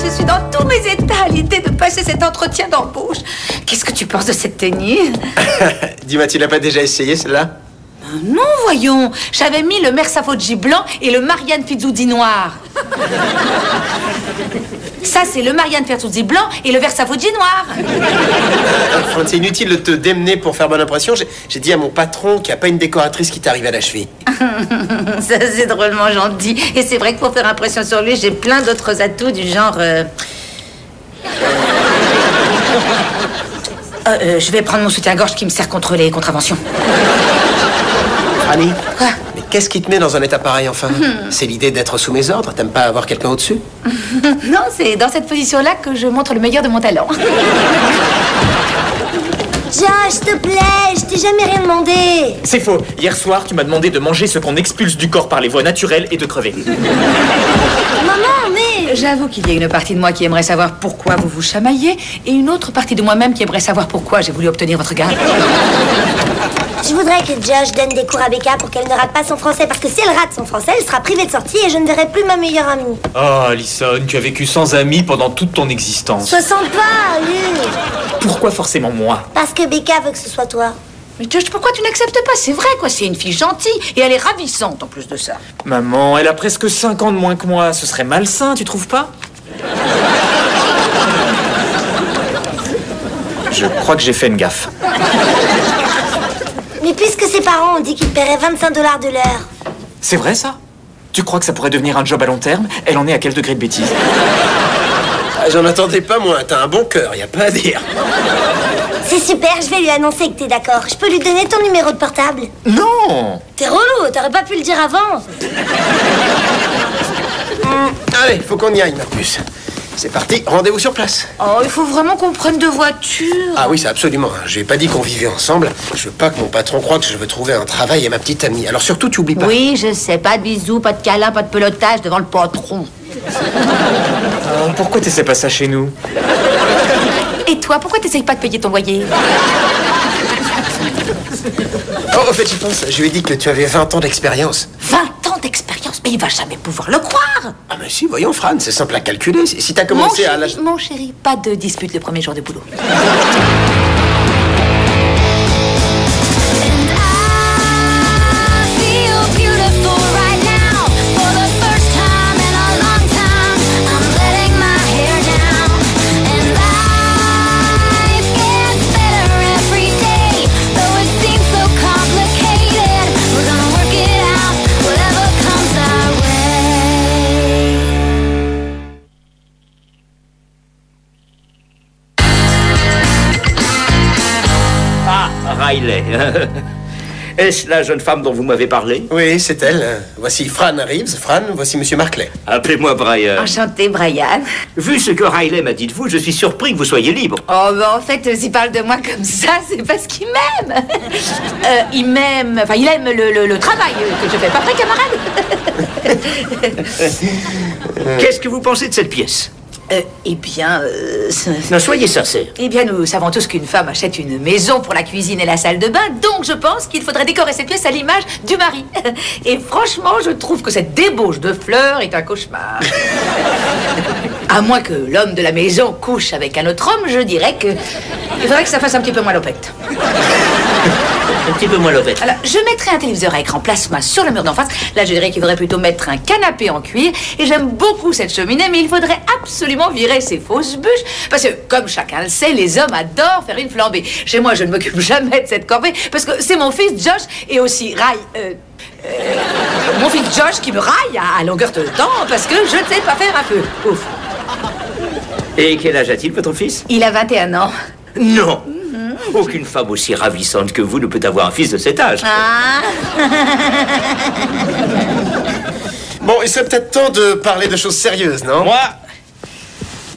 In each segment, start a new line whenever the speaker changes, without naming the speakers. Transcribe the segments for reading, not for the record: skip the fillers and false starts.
je suis dans tous mes états à l'idée de passer cet entretien d'embauche. Qu'est-ce que tu penses de cette tenue?
Dis-moi, tu l'as pas déjà essayé, celle-là?
Non, voyons. J'avais mis le Mersafoggi blanc et le Marianne Fizzoudi noir. Ça, c'est le Marianne Fizzoudi blanc et le Versafoggi noir.
Fran, c'est inutile de te démener pour faire bonne impression. J'ai dit à mon patron qu'il n'y a pas une décoratrice qui t'arrive à la cheville.
Ça, c'est drôlement gentil. Et c'est vrai que pour faire impression sur lui, j'ai plein d'autres atouts du genre... je vais prendre mon soutien-gorge qui me sert contre les contraventions.
Franny?
Quoi?
Mais qu'est-ce qui te met dans un état pareil, enfin? C'est l'idée d'être sous mes ordres? T'aimes pas avoir quelqu'un au-dessus?
Non, c'est dans cette position-là que je montre le meilleur de mon talent.
Josh, s'il te plaît, je t'ai jamais rien demandé.
C'est faux. Hier soir, tu m'as demandé de manger ce qu'on expulse du corps par les voies naturelles et de crever.
Maman, mais...
J'avoue qu'il y a une partie de moi qui aimerait savoir pourquoi vous vous chamaillez et une autre partie de moi-même qui aimerait savoir pourquoi j'ai voulu obtenir votre garde.
Je voudrais que Josh donne des cours à Becca pour qu'elle ne rate pas son français, parce que si elle rate son français, elle sera privée de sortie et je ne verrai plus ma meilleure amie.
Oh, Alison, tu as vécu sans amis pendant toute ton existence.
Se sent pas, lui.
Pourquoi forcément moi?
Parce que Becca veut que ce soit toi.
Mais Josh, pourquoi tu n'acceptes pas? C'est vrai, quoi, c'est une fille gentille et elle est ravissante en plus de ça.
Maman, elle a presque 5 ans de moins que moi. Ce serait malsain, tu trouves pas? Je crois que j'ai fait une gaffe.
Mais puisque ses parents ont dit qu'ils paieraient 25 $ de l'heure.
C'est vrai, ça? Tu crois que ça pourrait devenir un job à long terme? Elle en est à quel degré de bêtise?
J'en attendais pas, moi. T'as un bon cœur, y a pas à dire.
C'est super, je vais lui annoncer que t'es d'accord. Je peux lui donner ton numéro de portable?
Non!
T'es relou, t'aurais pas pu le dire avant.
Allez, faut qu'on y aille, ma puce. C'est parti, rendez-vous sur place.
Oh, il faut vraiment qu'on prenne deux voitures.
Ah oui, c'est absolument. J'ai pas dit qu'on vivait ensemble. Je veux pas que mon patron croie que je veux trouver un travail et ma petite amie. Alors surtout, tu oublies pas.
Oui, je sais, pas de bisous, pas de câlins, pas de pelotage devant le patron.
Pourquoi t'essaies pas ça chez nous?
Et toi, pourquoi t'essayes pas de payer ton loyer?
Oh, au fait, j'y pense. Je lui ai dit que tu avais 20 ans d'expérience.
20 ans d'expérience, mais il va jamais pouvoir le croire.
Ah mais si, voyons, Fran, c'est simple à calculer. Si t'as commencé à l'âge...
Mon chéri, pas de dispute le premier jour de boulot.
Riley. Est-ce la jeune femme dont vous m'avez parlé?
Oui, c'est elle. Voici Fran Reeves. Fran, voici Monsieur Marclay.
Appelez-moi Brian.
Enchanté, Brian.
Vu ce que Riley m'a dit de vous, je suis surpris que vous soyez libre.
Oh, ben en fait, s'il parle de moi comme ça, c'est parce qu'il m'aime. Il m'aime... Enfin, il aime le travail que je fais. Pas vrai, camarade?
Qu'est-ce que vous pensez de cette pièce?
Eh bien...
Non, soyez sincère.
Eh bien, nous savons tous qu'une femme achète une maison pour la cuisine et la salle de bain, donc je pense qu'il faudrait décorer cette pièce à l'image du mari. Et franchement, je trouve que cette débauche de fleurs est un cauchemar. À moins que l'homme de la maison couche avec un autre homme, je dirais que... il faudrait que ça fasse un petit peu moins l'opette.
Un petit peu moins l'opette.
Alors, je mettrai un téléviseur à écran plasma sur le mur d'en face. Là, je dirais qu'il faudrait plutôt mettre un canapé en cuir. Et j'aime beaucoup cette cheminée, mais il faudrait absolument virer ces fausses bûches. Parce que, comme chacun le sait, les hommes adorent faire une flambée. Chez moi, je ne m'occupe jamais de cette corvée, parce que c'est mon fils Josh et aussi mon fils Josh qui me raille à longueur de temps, parce que je ne sais pas faire un feu. Ouf.
Et quel âge a-t-il, votre fils?
Il a 21 ans.
Non. Aucune femme aussi ravissante que vous ne peut avoir un fils de cet âge.
Ah.
Bon, il serait peut-être temps de parler de choses sérieuses, non?
Moi,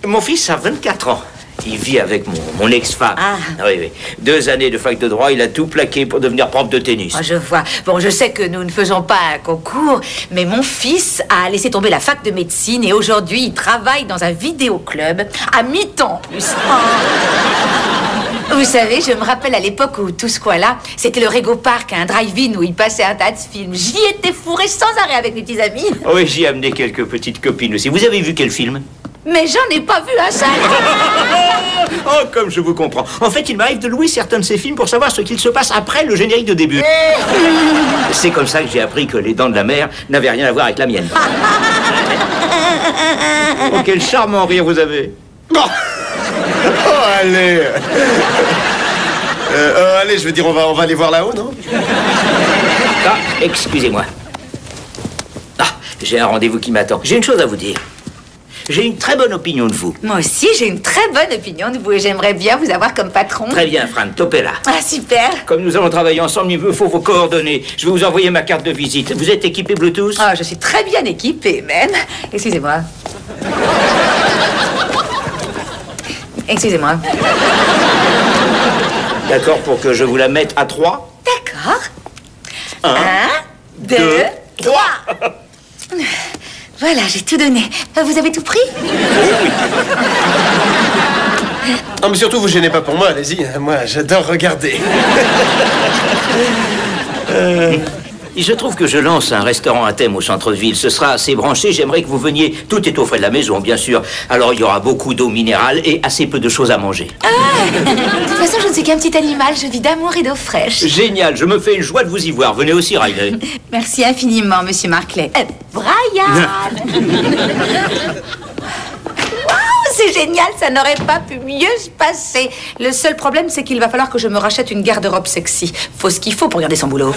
mon fils a 24 ans. Il vit avec mon ex-femme.
Ah.
Oui, oui. 2 années de fac de droit, il a tout plaqué pour devenir prof de tennis.
Oh, je vois. Bon, je sais que nous ne faisons pas un concours, mais mon fils a laissé tomber la fac de médecine et aujourd'hui, il travaille dans un vidéoclub à mi-temps en plus. Oh. Vous savez, je me rappelle à l'époque où tout ce coin-là, c'était le Rego Park, un drive-in où il passait un tas de films. J'y étais fourré sans arrêt avec mes petits amis.
Oui, j'y ai amené quelques petites copines aussi. Vous avez vu quel film?
Mais j'en ai pas vu un seul.
Oh, comme je vous comprends. En fait, il m'arrive de louer certains de ces films pour savoir ce qu'il se passe après le générique de début. C'est comme ça que j'ai appris que Les Dents de la Mer n'avaient rien à voir avec la mienne. Oh, quel charmant rire vous avez.
Oh, allez. Allez, je veux dire, on va aller voir là-haut, non?
Ah, excusez-moi. Ah, j'ai un rendez-vous qui m'attend. J'ai une chose à vous dire. J'ai une très bonne opinion de vous.
Moi aussi, j'ai une très bonne opinion de vous et j'aimerais bien vous avoir comme patron.
Très bien, Fran, topez là.
Ah, super.
Comme nous allons travailler ensemble, il me faut vos coordonnées. Je vais vous envoyer ma carte de visite. Vous êtes équipé Bluetooth?
Ah, je suis très bien équipée, même. Excusez-moi. Excusez-moi.
D'accord, pour que je vous la mette à 3.
D'accord.
1,
2, 3. Voilà, j'ai tout donné. Vous avez tout pris?
Non, mais surtout, vous gênez pas pour moi, allez-y. Moi, j'adore regarder.
Il se trouve que je lance un restaurant à thème au centre-ville. Ce sera assez branché. J'aimerais que vous veniez. Tout est aux frais de la maison, bien sûr. Alors, il y aura beaucoup d'eau minérale et assez peu de choses à manger.
Ah, de toute façon, je ne suis qu'un petit animal. Je vis d'amour et d'eau fraîche.
Génial. Je me fais une joie de vous y voir. Venez aussi, Riley.
Merci infiniment, monsieur Marclay. Brian. C'est génial, ça n'aurait pas pu mieux se passer. Le seul problème, c'est qu'il va falloir que je me rachète une garde-robe sexy. Faut ce qu'il faut pour garder son boulot.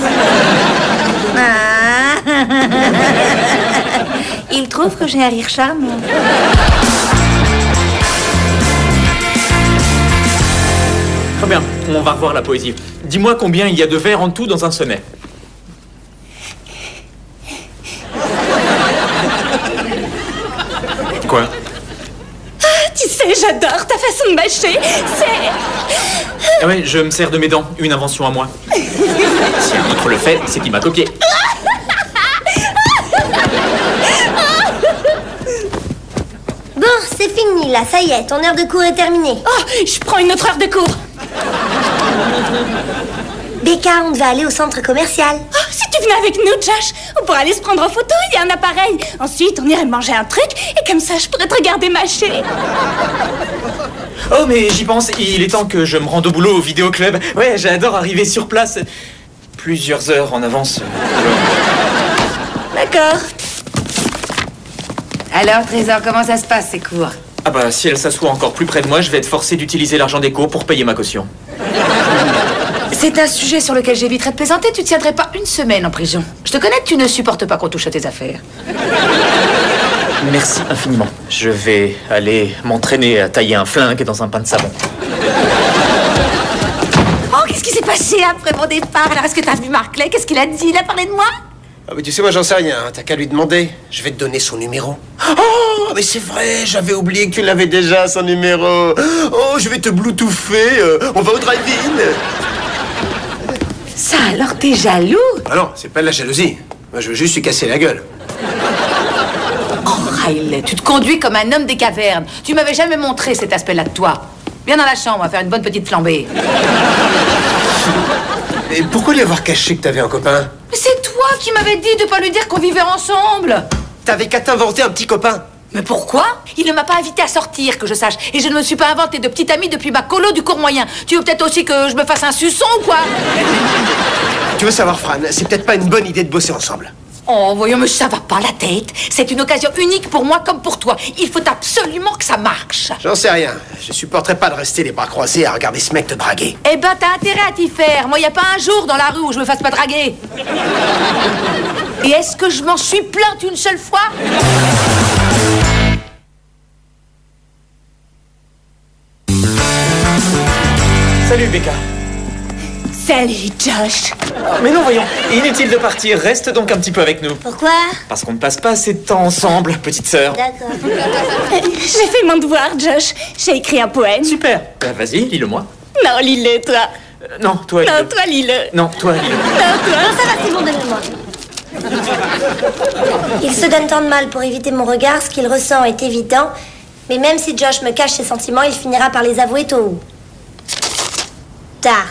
Il trouve que j'ai un rire charmant.
Très bien, on va revoir la poésie. Dis-moi combien il y a de vers en tout dans un sonnet. Quoi?
Tu sais, j'adore ta façon de mâcher. C'est...
Ah ouais, je me sers de mes dents, une invention à moi. Si un autre le fait, c'est qu'il m'a copié.
Bon, c'est fini là, ça y est, ton heure de cours est terminée.
Oh, je prends une autre heure de cours.
Becca, on va aller au centre commercial.
Oh, si tu venais avec nous, Josh, on pourrait aller se prendre en photo, il y a un appareil. Ensuite, on irait manger un truc, et comme ça, je pourrais te regarder mâcher.
Oh, mais j'y pense, il est temps que je me rende au boulot au vidéoclub. Ouais, j'adore arriver sur place plusieurs heures en avance.
D'accord. Alors, Trésor, comment ça se passe, ces cours?
Ah bah, si elle s'assoit encore plus près de moi, je vais être forcé d'utiliser l'argent des cours pour payer ma caution.
C'est un sujet sur lequel j'éviterais de plaisanter. Tu tiendrais pas une semaine en prison. Je te connais, tu ne supportes pas qu'on touche à tes affaires.
Merci infiniment. Je vais aller m'entraîner à tailler un flingue dans un pain de savon.
Oh, qu'est-ce qui s'est passé après mon départ? Alors, est-ce que t'as vu Marclay? Qu'est-ce qu'il a dit? Il a parlé de moi?
Ah, mais tu sais, moi, j'en sais rien. T'as qu'à lui demander. Je vais te donner son numéro. Oh, mais c'est vrai, j'avais oublié que tu l'avais déjà, son numéro. Oh, je vais te bluetoother. On va au drive-in.
Ça, alors, t'es jaloux?
Ah non, c'est pas de la jalousie. Moi, je veux juste lui casser la gueule.
Oh, Riley, tu te conduis comme un homme des cavernes. Tu m'avais jamais montré cet aspect-là de toi. Viens dans la chambre, on va faire une bonne petite flambée.
Et pourquoi lui avoir caché que t'avais un copain?
Mais c'est toi qui m'avais dit de pas lui dire qu'on vivait ensemble.
T'avais qu'à t'inventer un petit copain.
Mais pourquoi? Il ne m'a pas invité à sortir, que je sache. Et je ne me suis pas inventé de petite amie depuis ma colo du cours moyen. Tu veux peut-être aussi que je me fasse un suçon ou quoi?
Tu veux savoir, Fran, c'est peut-être pas une bonne idée de bosser ensemble.
Oh, voyons, mais ça va pas la tête. C'est une occasion unique pour moi comme pour toi. Il faut absolument que ça marche.
J'en sais rien. Je supporterais pas de rester les bras croisés à regarder ce mec te draguer.
Eh ben, t'as intérêt à t'y faire. Moi, y a pas un jour dans la rue où je me fasse pas draguer. Et est-ce que je m'en suis plainte une seule fois?
Salut, Becca.
Salut, Josh.
Mais non, voyons, inutile de partir, reste donc un petit peu avec nous.
Pourquoi?
Parce qu'on ne passe pas assez de temps ensemble, petite sœur.
D'accord.
J'ai fait mon devoir, Josh. J'ai écrit un poème.
Super. Bah, vas-y, lis-le moi.
Non, lis-le, toi.
Non, toi, lis-le.
Non, toi, lis-le.
Non, toi, lis-le.
Non, toi.
Non, ça va, c'est bon, donne-le-moi. Il se donne tant de mal pour éviter mon regard, ce qu'il ressent est évident. Mais même si Josh me cache ses sentiments, il finira par les avouer tôt ou tard.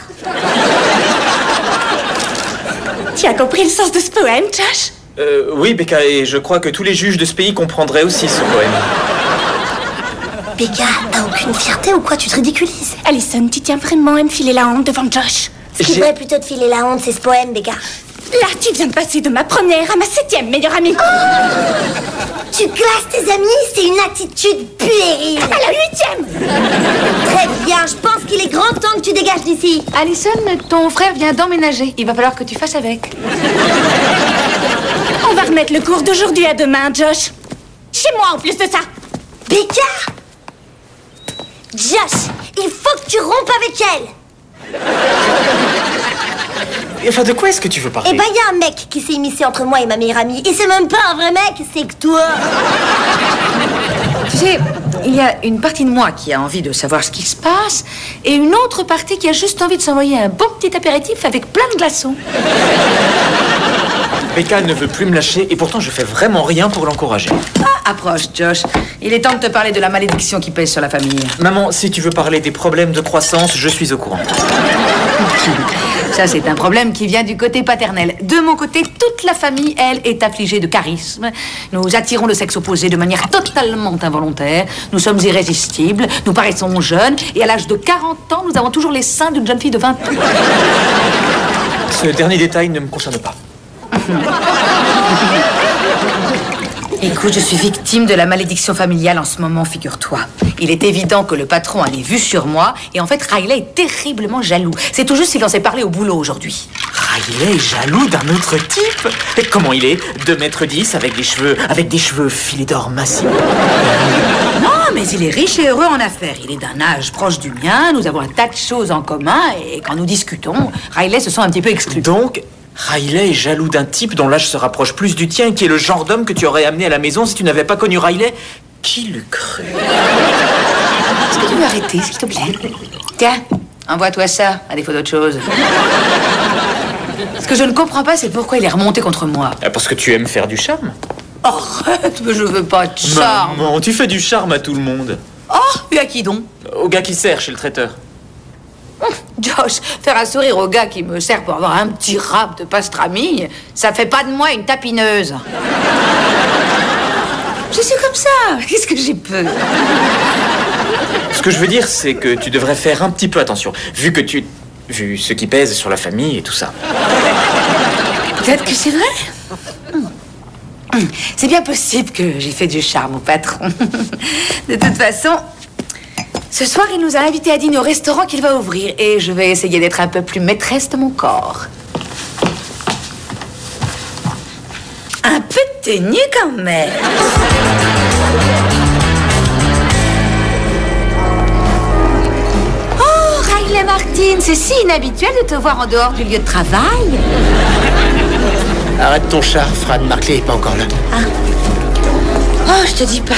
Tu as compris le sens de ce poème, Josh?
Oui, Becca, et je crois que tous les juges de ce pays comprendraient aussi ce poème.
Becca, t'as aucune fierté ou quoi? Tu te ridiculises.
Alison, tu tiens vraiment à me filer la honte devant Josh?
Ce qui devrait plutôt te filer la honte, c'est ce poème, Becca.
Là, tu viens de passer de ma première à ma 7e meilleure amie.
Tu classes tes amis, c'est une attitude puérile.
À la 8e.
Très bien, je pense qu'il est grand temps que tu dégages d'ici.
Alison, ton frère vient d'emménager. Il va falloir que tu fasses avec.
On va remettre le cours d'aujourd'hui à demain, Josh. Chez moi, en plus de ça.
Becca! Josh, il faut que tu rompes avec elle.
Enfin, de quoi est-ce que tu veux parler?
Eh ben, il y a un mec qui s'est immiscé entre moi et ma meilleure amie. Et c'est même pas un vrai mec, c'est que toi.
Tu sais, il y a une partie de moi qui a envie de savoir ce qui se passe et une autre partie qui a juste envie de s'envoyer un bon petit apéritif avec plein de glaçons.
Becca ne veut plus me lâcher et pourtant je fais vraiment rien pour l'encourager.
Ah, approche, Josh. Il est temps de te parler de la malédiction qui pèse sur la famille.
Maman, si tu veux parler des problèmes de croissance, je suis au courant.
Ça, c'est un problème qui vient du côté paternel. De mon côté, toute la famille, elle, est affligée de charisme. Nous attirons le sexe opposé de manière totalement involontaire. Nous sommes irrésistibles, nous paraissons jeunes, et à l'âge de 40 ans, nous avons toujours les seins d'une jeune fille de 20 ans.
Ce dernier détail ne me concerne pas.
Écoute, je suis victime de la malédiction familiale en ce moment, figure-toi. Il est évident que le patron a les vues sur moi, et en fait, Riley est terriblement jaloux. C'est tout juste s'il en s'est parlé au boulot aujourd'hui.
Riley est jaloux d'un autre type? Et comment il est? 2,10 m avec des cheveux filets d'or massifs.
Non, mais il est riche et heureux en affaires. Il est d'un âge proche du mien, nous avons un tas de choses en commun, et quand nous discutons, Riley se sent un petit peu exclu.
Donc, Riley est jaloux d'un type dont l'âge se rapproche plus du tien et qui est le genre d'homme que tu aurais amené à la maison si tu n'avais pas connu Riley? Qui l'eût cru?
Est-ce que tu veux arrêter, s'il te plaît? Tiens, envoie-toi ça, à défaut d'autre chose. Ce que je ne comprends pas, c'est pourquoi il est remonté contre moi.
Parce que tu aimes faire du charme.
Arrête, mais je veux pas de charme.
Maman, tu fais du charme à tout le monde.
Oh, et à qui donc?
Au gars qui sert chez le traiteur.
Josh, faire un sourire au gars qui me sert pour avoir un petit rap de pastrami, ça fait pas de moi une tapineuse. Je suis comme ça, qu'est-ce que j'y peux?
Ce que je veux dire, c'est que tu devrais faire un petit peu attention, vu ce qui pèse sur la famille et tout ça.
Peut-être que c'est vrai. C'est bien possible que j'ai fait du charme au patron. De toute façon, ce soir, il nous a invités à dîner au restaurant qu'il va ouvrir et je vais essayer d'être un peu plus maîtresse de mon corps. Un peu de tenue quand même. Oh, Riley Martin, c'est si inhabituel de te voir en dehors du lieu de travail.
Arrête ton char, Fran. Markley est pas encore là.
Oh, je te dis pas.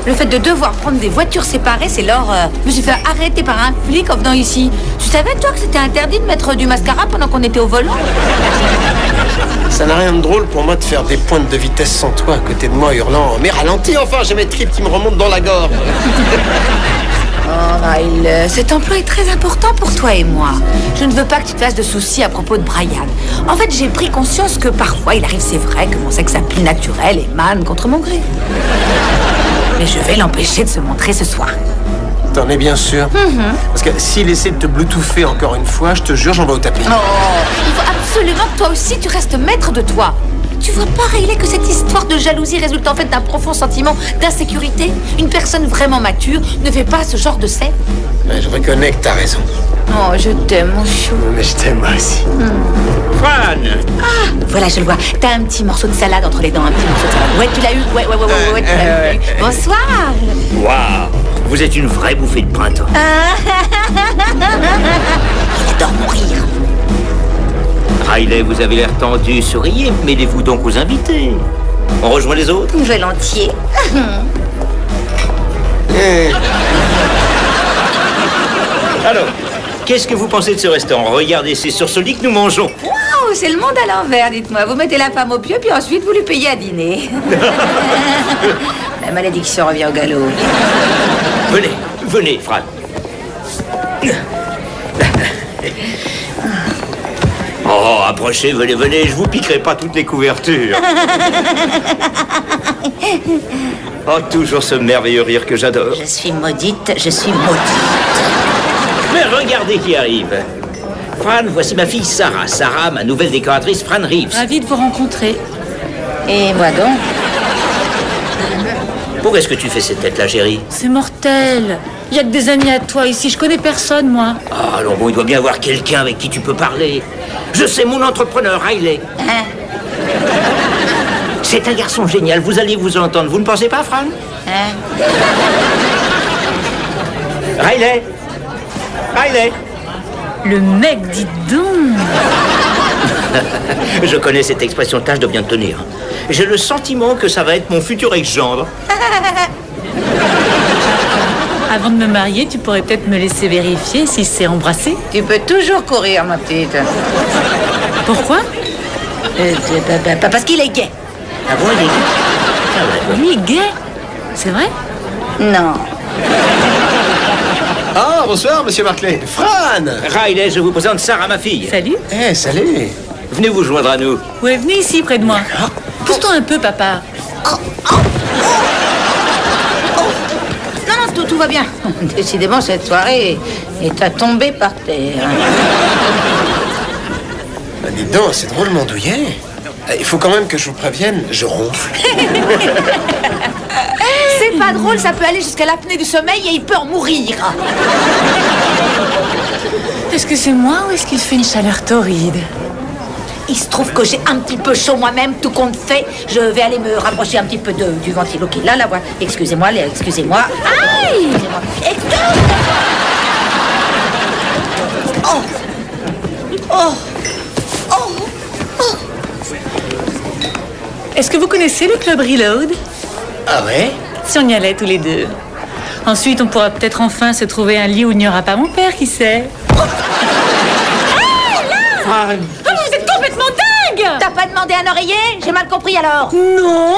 Le fait de devoir prendre des voitures séparées, c'est l'horreur. Je me suis fait arrêter par un flic en venant ici. Tu savais, toi, que c'était interdit de mettre du mascara pendant qu'on était au volant?
Ça n'a rien de drôle pour moi de faire des pointes de vitesse sans toi à côté de moi, hurlant « Mais ralentis enfin, j'ai mes tripes qui me remontent dans la gorge !»
Oh, Riley, cet emploi est très important pour toi et moi. Je ne veux pas que tu te fasses de soucis à propos de Brian. En fait, j'ai pris conscience que parfois, il arrive, c'est vrai, que mon sexe appli naturel émane contre mon gré. Mais je vais l'empêcher de se montrer ce soir.
T'en es bien sûr? Parce que s'il essaie de te bluetouffer encore une fois, je te jure, j'en vais au tapis.
Oh, il faut absolument que toi aussi, tu restes maître de toi. Tu vois pas, Riley, que cette histoire de jalousie résulte en fait d'un profond sentiment d'insécurité? Une personne vraiment mature ne fait pas ce genre de scène.
Ouais, je reconnais que t'as raison.
Oh, je t'aime, mon chou.
Mais je t'aime moi aussi.
Fran!
Ah, voilà, je le vois. T'as un petit morceau de salade entre les dents, un petit morceau de salade. Ouais, tu l'as eu. Ouais, tu l'as eu. Bonsoir.
Waouh! Vous êtes une vraie bouffée de printemps.
Il adore mon rire.
Riley, vous avez l'air tendu, souriez, mêlez-vous donc aux invités. On rejoint les autres?
Volontiers.
Alors, qu'est-ce que vous pensez de ce restaurant? Regardez, c'est sur ce lit que nous mangeons.
Waouh, c'est le monde à l'envers, dites-moi. Vous mettez la femme au pieu, puis ensuite vous lui payez à dîner. La malédiction revient au galop.
Venez, Fran. Oh, approchez, venez, je vous piquerai pas toutes les couvertures. Oh, toujours ce merveilleux rire que j'adore.
Je suis maudite, je suis maudite.
Mais regardez qui arrive. Fran, voici ma fille Sarah. Sarah, ma nouvelle décoratrice, Fran Reeves.
Ravie de vous rencontrer.
Et moi donc?
Pourquoi est-ce que tu fais cette tête-là, chérie?
C'est mortel. Il y a que des amis à toi ici. Je connais personne, moi.
Ah, alors bon, il doit bien y avoir quelqu'un avec qui tu peux parler. Je sais, mon entrepreneur, Riley.
Hein?
C'est un garçon génial. Vous allez vous entendre. Vous ne pensez pas, Fran?
Hein?
Riley? Riley?
Le mec, dis donc.
Je connais cette expression, tâche de bien tenir. J'ai le sentiment que ça va être mon futur ex-gendre.
Avant de me marier, tu pourrais peut-être me laisser vérifier si c'est embrassé.
Tu peux toujours courir, ma petite.
Pourquoi?
Parce qu'il est gay.
Ah bon, il est... Ah, d'accord.
Lui, gay. C'est vrai?
Non.
Ah, bonsoir, monsieur Barclay. Fran!
Riley, je vous présente Sarah, ma fille.
Salut.
Eh, salut.
Venez vous joindre à nous.
Ouais, venez ici, près de moi. Pousse-toi un peu, papa.
Non, tout va bien. Décidément, cette soirée est à tomber par terre.
Bah, dites donc, c'est drôlement douillet. Il faut quand même que je vous prévienne, je ronfle.
C'est pas drôle, ça peut aller jusqu'à l'apnée du sommeil et il peut en mourir.
Est-ce que c'est moi ou est-ce qu'il fait une chaleur torride?
Il se trouve que j'ai un petit peu chaud moi-même, tout compte fait. Je vais aller me rapprocher un petit peu du ventilo qui est là, voilà. Excusez-moi. Aïe! Excusez-moi.
Est-ce que vous connaissez le club Reload?
Ah ouais?
Si on y allait tous les deux. Ensuite, on pourra peut-être enfin se trouver un lit où il n'y aura pas mon père, qui sait.
Fran!
Oh, vous êtes complètement dingue!
T'as pas demandé un oreiller? J'ai mal compris alors.
Non!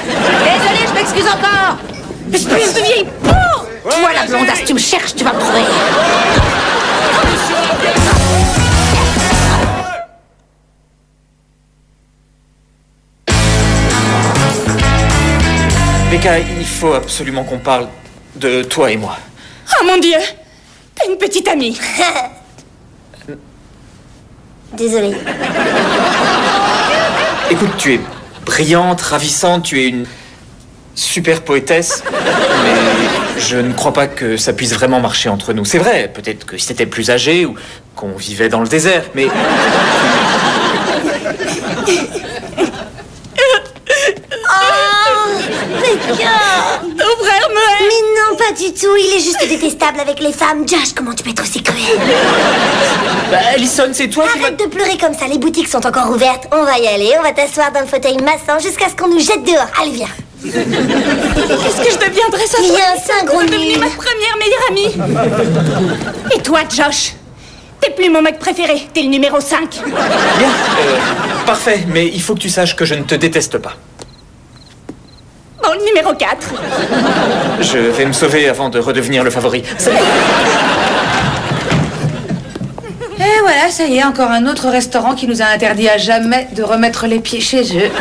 Désolée, je m'excuse encore.
Espèce de vieille peau!
Toi, la blondasse, tu me cherches, tu vas me trouver.
Becca, il faut absolument qu'on parle de toi et moi.
Oh mon Dieu! T'as une petite amie.
Désolée.
Écoute, tu es brillante, ravissante, tu es une super poétesse, mais je ne crois pas que ça puisse vraiment marcher entre nous. C'est vrai, peut-être que si t'étais plus âgé ou qu'on vivait dans le désert, mais...
Ton frère me hait.
Mais non, pas du tout. Il est juste détestable avec les femmes. Josh, comment tu peux être aussi cruel?
Bah, Alison, c'est toi qui m'as...
Arrête de pleurer comme ça. Les boutiques sont encore ouvertes. On va y aller. On va t'asseoir dans le fauteuil massant jusqu'à ce qu'on nous jette dehors. Allez, viens.
Qu'est-ce que je deviendrais sans toi?
Viens, c'est un gros
Tu es devenu
nul.
ma première meilleure amie. Et toi, Josh? T'es plus mon mec préféré. T'es le numéro 5.
Bien, parfait, mais il faut que tu saches que je ne te déteste pas.
Bon, le numéro 4.
Je vais me sauver avant de redevenir le favori.
Et voilà, ça y est, encore un autre restaurant qui nous a interdit à jamais de remettre les pieds chez eux.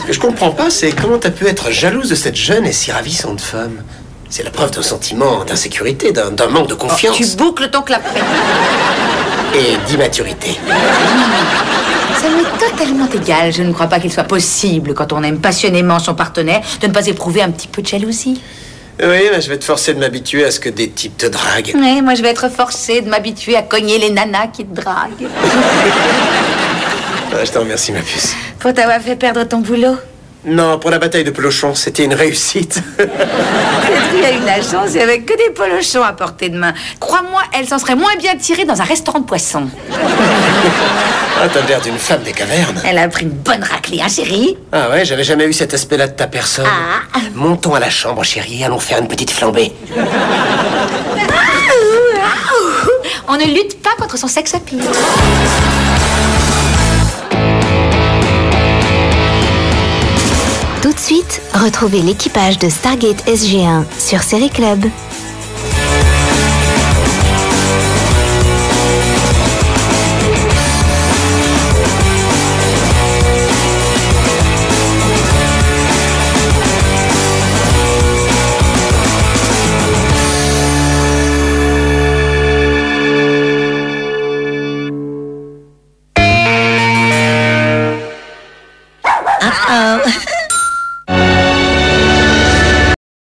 Ce que je comprends pas, c'est comment t'as pu être jalouse de cette jeune et si ravissante femme. C'est la preuve d'un sentiment d'insécurité, d'un manque de confiance.
Tu boucles ton clapet.
Et d'immaturité.
Ça m'est totalement égal. Je ne crois pas qu'il soit possible, quand on aime passionnément son partenaire, de ne pas éprouver un petit peu de jalousie.
Oui, mais je vais te forcer de m'habituer à ce que des types te draguent.
Oui, moi je vais être forcée de m'habituer à cogner les nanas qui te draguent.
Ah, je te remercie, ma puce.
Pour t'avoir fait perdre ton boulot.
Non, pour la bataille de Pelochon, c'était une réussite.
Il a eu de la chance, et avec que des polochons à portée de main. Crois-moi, elle s'en serait moins bien tirée dans un restaurant de poissons.
Ah, t'as l'air d'une femme des cavernes.
Elle a pris une bonne raclée, hein, chérie?
Ah ouais, j'avais jamais eu cet aspect-là de ta personne.
Ah.
Montons à la chambre, chérie, allons faire une petite flambée.
On ne lutte pas contre son sex appeal.
Tout de suite, retrouvez l'équipage de Stargate SG1 sur Série Club.
Oh.